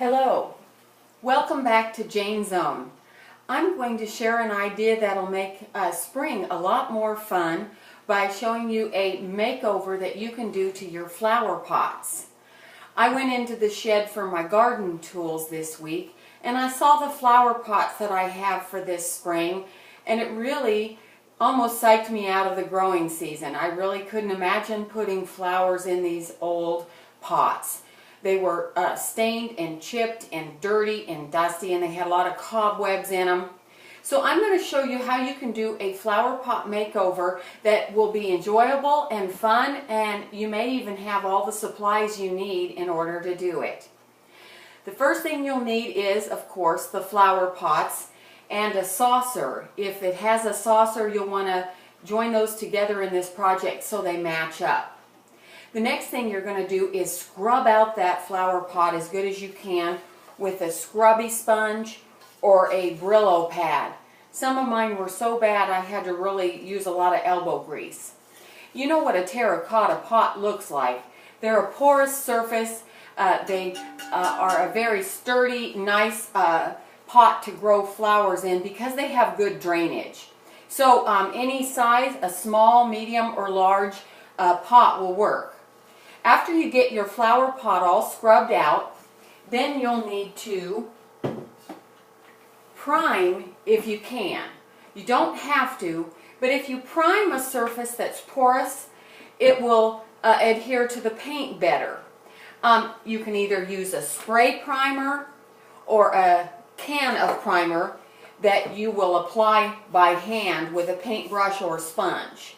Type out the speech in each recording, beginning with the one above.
Hello, welcome back to Jane's Zone. I'm going to share an idea that'll make spring a lot more fun by showing you a makeover that you can do to your flower pots. I went into the shed for my garden tools this week and I saw the flower pots that I have for this spring, and it really almost psyched me out of the growing season. I really couldn't imagine putting flowers in these old pots. They were stained and chipped and dirty and dusty, and they had a lot of cobwebs in them. So I'm going to show you how you can do a flower pot makeover that will be enjoyable and fun, and you may even have all the supplies you need in order to do it. The first thing you'll need is, of course, the flower pots and a saucer. If it has a saucer, you'll want to join those together in this project so they match up. The next thing you're going to do is scrub out that flower pot as good as you can with a scrubby sponge or a Brillo pad. Some of mine were so bad I had to really use a lot of elbow grease. You know what a terracotta pot looks like. They're a porous surface. They are a very sturdy, nice pot to grow flowers in because they have good drainage. So any size, a small, medium, or large pot will work. After you get your flower pot all scrubbed out, then you'll need to prime if you can. You don't have to, but if you prime a surface that's porous, it will adhere to the paint better. You can either use a spray primer or a can of primer that you will apply by hand with a paintbrush or sponge.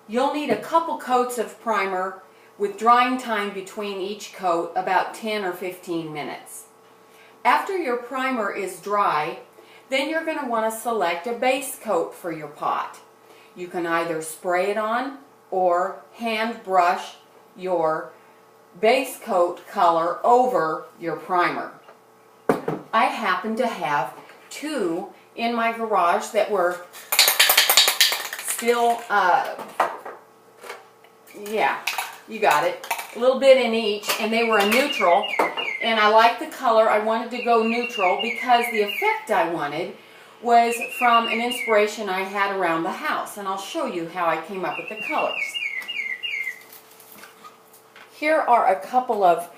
You'll need a couple coats of primer with drying time between each coat, about 10 or 15 minutes. After your primer is dry, then you're going to want to select a base coat for your pot. You can either spray it on or hand brush your base coat color over your primer. I happen to have two in my garage that were still, yeah, you got it, a little bit in each, and they were a neutral, and I liked the color. I wanted to go neutral because the effect I wanted was from an inspiration I had around the house, and I'll show you how I came up with the colors. Here are a couple of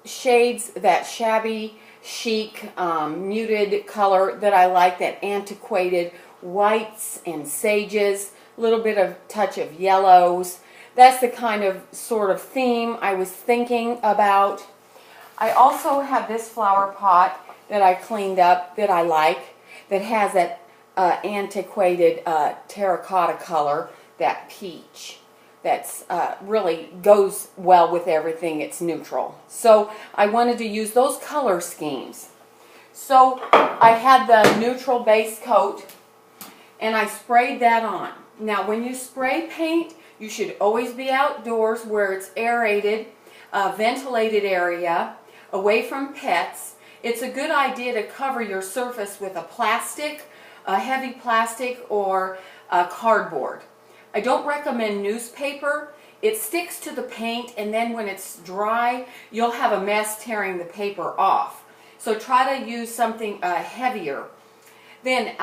shades, that shabby chic muted color that I like, that antiquated whites and sages, a little bit of touch of yellows. That's the kind of sort of theme I was thinking about. I also have this flower pot that I cleaned up that I like, that has that antiquated terracotta color, that peach. That's really goes well with everything. It's neutral. So I wanted to use those color schemes. So I had the neutral base coat and I sprayed that on. Now when you spray paint, you should always be outdoors where it's aerated, ventilated area, away from pets. It's a good idea to cover your surface with a heavy plastic or cardboard. I don't recommend newspaper. It sticks to the paint, and then when it's dry, you'll have a mess tearing the paper off. So try to use something heavier. Then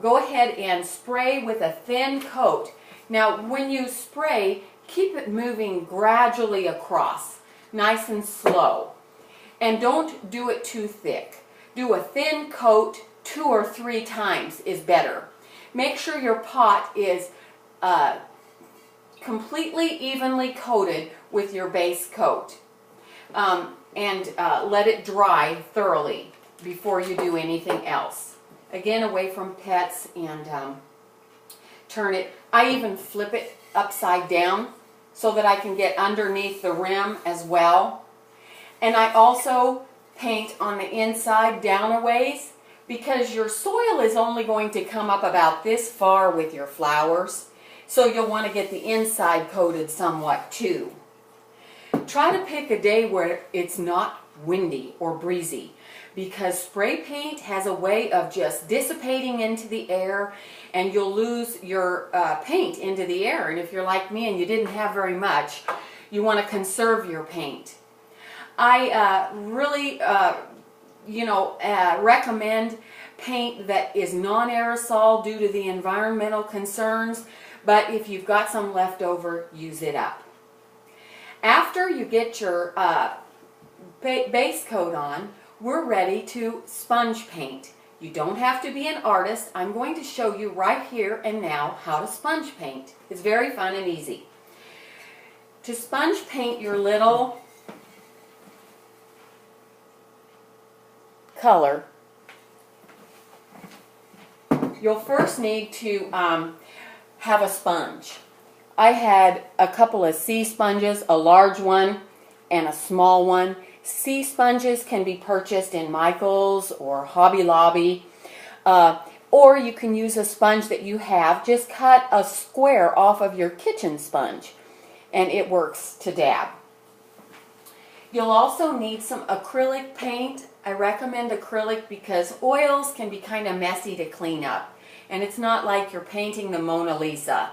go ahead and spray with a thin coat. Now when you spray, keep it moving gradually across, nice and slow. And don't do it too thick. Do a thin coat 2 or 3 times is better. Make sure your pot is completely evenly coated with your base coat, and let it dry thoroughly before you do anything else. Again, away from pets, and turn it. I even flip it upside down so that I can get underneath the rim as well. And I also paint on the inside down a ways, because your soil is only going to come up about this far with your flowers. So you'll want to get the inside coated somewhat too. Try to pick a day where it's not windy or breezy, because spray paint has a way of just dissipating into the air, and you'll lose your paint into the air. And if you're like me and you didn't have very much, you want to conserve your paint. I really, recommend paint that is non-aerosol due to the environmental concerns, but if you've got some left over, use it up. After you get your base coat on, we're ready to sponge paint. You don't have to be an artist. I'm going to show you right here and now how to sponge paint. It's very fun and easy. To sponge paint your little color, you'll first need to have a sponge. I had a couple of C sponges, a large one and a small one. C sponges can be purchased in Michael's or Hobby Lobby, or you can use a sponge that you have. Just cut a square off of your kitchen sponge and it works to dab. You'll also need some acrylic paint. I recommend acrylic because oils can be kind of messy to clean up, and it's not like you're painting the Mona Lisa.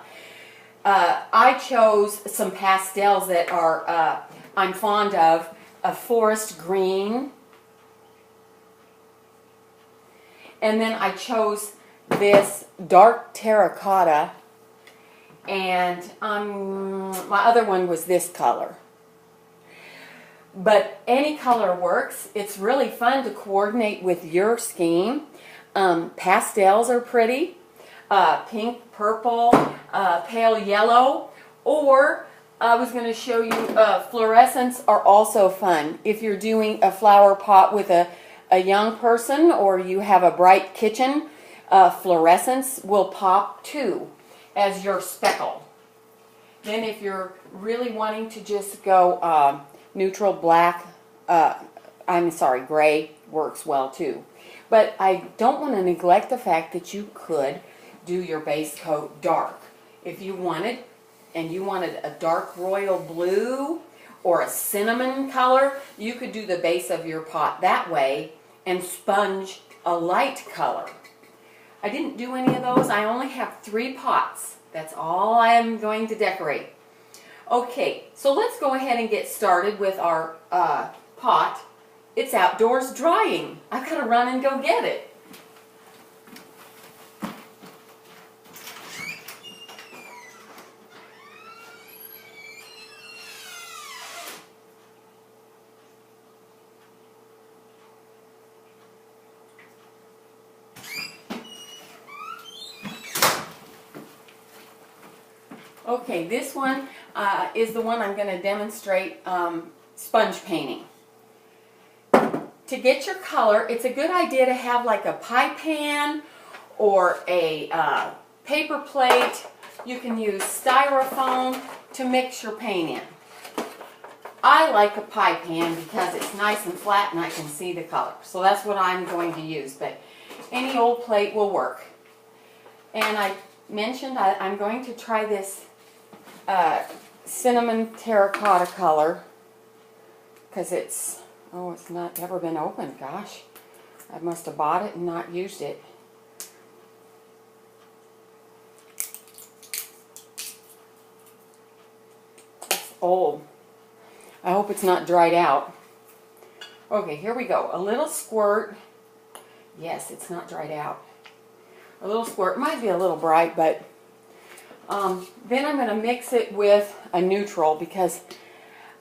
I chose some pastels that are I'm fond of, a forest green, and then I chose this dark terracotta, and my other one was this color. But any color works. It's really fun to coordinate with your scheme. Pastels are pretty. Pink, purple, pale yellow, or I was going to show you fluorescents are also fun. If you're doing a flower pot with a young person or you have a bright kitchen, fluorescents will pop too as your speckle. Then if you're really wanting to just go neutral black, gray works well too. But I don't want to neglect the fact that you could do your base coat dark. If you wanted, and you wanted a dark royal blue or a cinnamon color, you could do the base of your pot that way and sponge a light color. I didn't do any of those. I only have 3 pots. That's all I am going to decorate. Okay, so let's go ahead and get started with our pot. It's outdoors drying. I've got to run and go get it. Okay, this one is the one I'm going to demonstrate sponge painting. To get your color, it's a good idea to have like a pie pan or a paper plate. You can use styrofoam to mix your paint in. I like a pie pan because it's nice and flat and I can see the color. So that's what I'm going to use, but any old plate will work. And I mentioned I'm going to try this cinnamon terracotta color because it's not ever been opened. Gosh, I must have bought it and not used it. It's old. I hope it's not dried out. Okay, here we go. A little squirt. Yes, it's not dried out. A little squirt. Might be a little bright, but then I'm going to mix it with a neutral because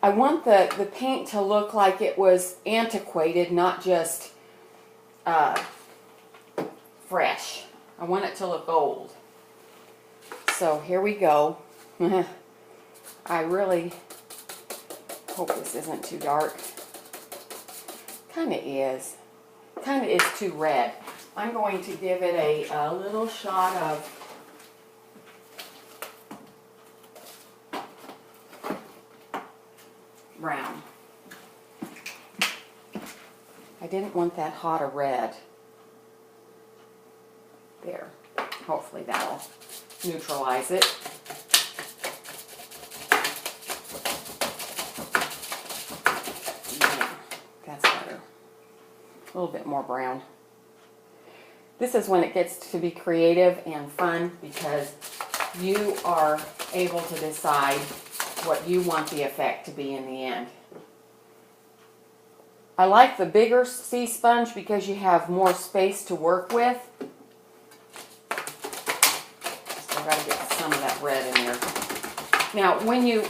I want the paint to look like it was antiquated, not just fresh. I want it to look old. So here we go. I really hope this isn't too dark. Kind of is. Kind of is too red. I'm going to give it a little shot of brown. I didn't want that hot a red. There. Hopefully that'll neutralize it. Yeah, that's better. A little bit more brown. This is when it gets to be creative and fun because you are able to decide what you want the effect to be in the end. I like the bigger sea sponge because you have more space to work with. Still got to get some of that red in there. Now, when you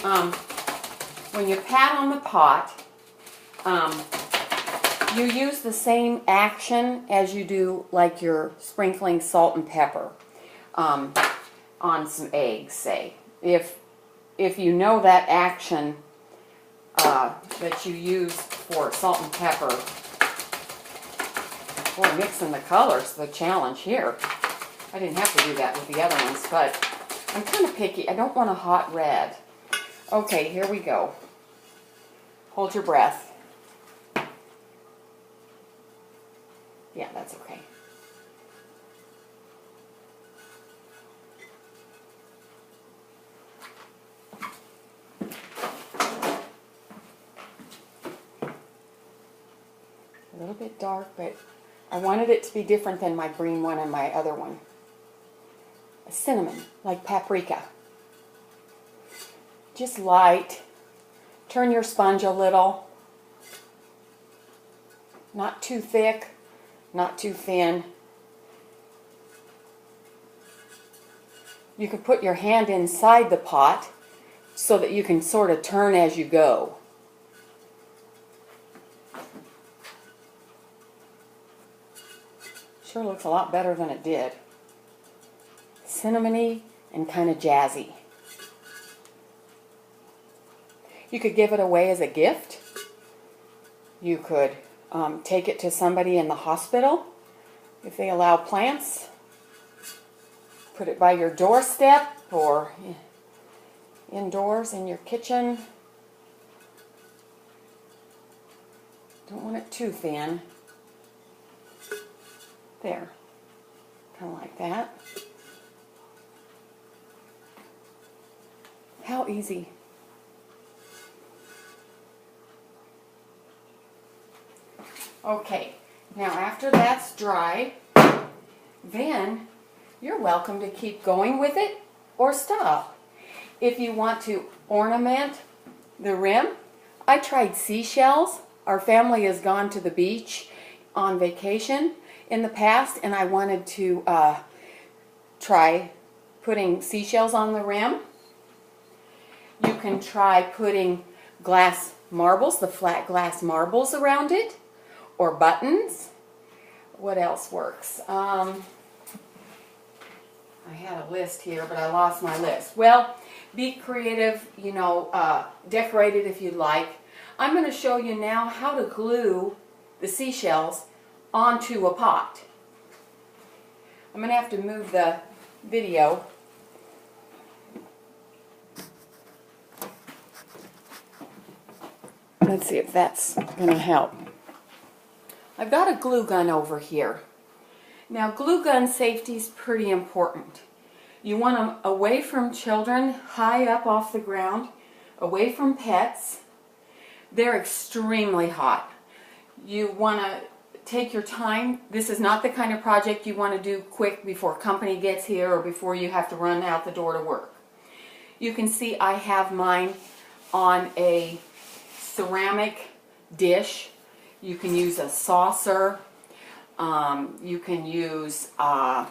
pat on the pot, you use the same action as you do like you're sprinkling salt and pepper on some eggs, say. If you know that action that you use for salt and pepper, boy, mixing the colors, the challenge here. I didn't have to do that with the other ones, but I'm kind of picky. I don't want a hot red. Okay, here we go. Hold your breath. Yeah, that's okay. A little bit dark, but I wanted it to be different than my green one and my other one. A cinnamon, like paprika. Just light. Turn your sponge a little. Not too thick, not too thin. You can put your hand inside the pot so that you can sort of turn as you go. Sure looks a lot better than it did. Cinnamony and kind of jazzy. You could give it away as a gift. You could take it to somebody in the hospital if they allow plants. Put it by your doorstep or indoors in your kitchen. Don't want it too thin. There. Kind of like that. How easy. Okay, now after that's dry, then you're welcome to keep going with it or stop. If you want to ornament the rim, I tried seashells. Our family has gone to the beach on vacation in the past, and I wanted to try putting seashells on the rim. You can try putting glass marbles, the flat glass marbles around it, or buttons. What else works? I had a list here, but I lost my list. Well, be creative, you know, decorate it if you'd like. I'm going to show you now how to glue the seashells onto a pot. I'm going to have to move the video. Let's see if that's going to help. I've got a glue gun over here. Now, glue gun safety is pretty important. You want them away from children, high up off the ground, away from pets. They're extremely hot. You want to take your time. This is not the kind of project you want to do quick before company gets here or before you have to run out the door to work. You can see I have mine on a ceramic dish. You can use a saucer. You can use a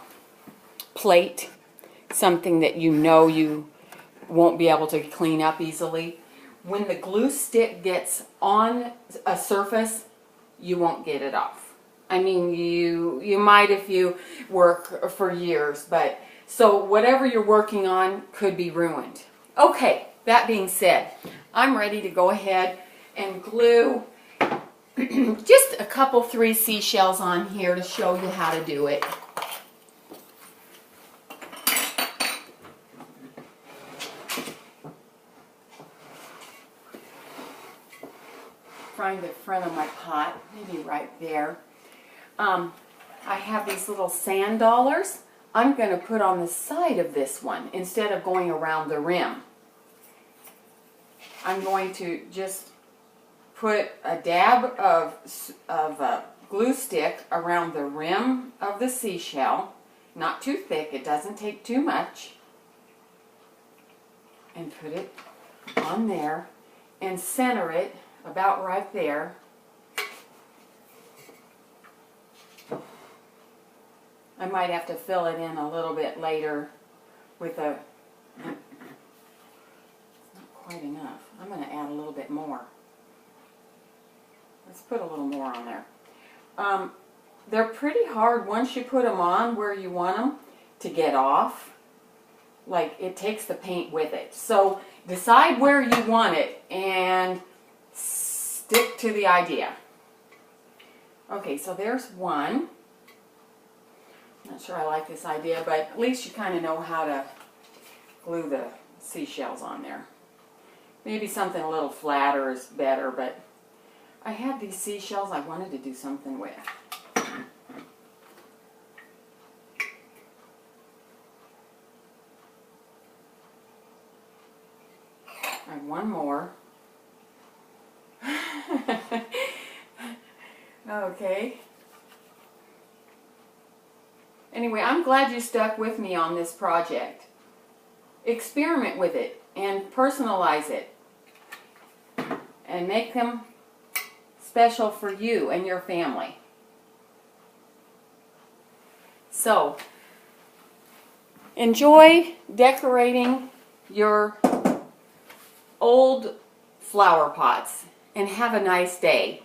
plate, something that you know you won't be able to clean up easily. When the glue stick gets on a surface, you won't get it off. I mean, you might if you work for years, but so whatever you're working on could be ruined. Okay, that being said, I'm ready to go ahead and glue just a couple, 3 seashells on here to show you how to do it. Find the front of my pot, maybe right there. I have these little sand dollars. I'm going to put on the side of this one instead of going around the rim. I'm going to just put a dab of glue stick around the rim of the seashell. Not too thick, it doesn't take too much. And put it on there and center it about right there. I might have to fill it in a little bit later with a, it's not quite enough. I'm going to add a little bit more. Let's put a little more on there. They're pretty hard once you put them on where you want them to get off. Like, it takes the paint with it. So decide where you want it and stick to the idea. Okay, so there's one. Not sure I like this idea, but at least you kind of know how to glue the seashells on there. Maybe something a little flatter is better, but I had these seashells I wanted to do something with. And one more. Okay. Anyway, I'm glad you stuck with me on this project. Experiment with it and personalize it and make them special for you and your family. So, enjoy decorating your old flower pots and have a nice day.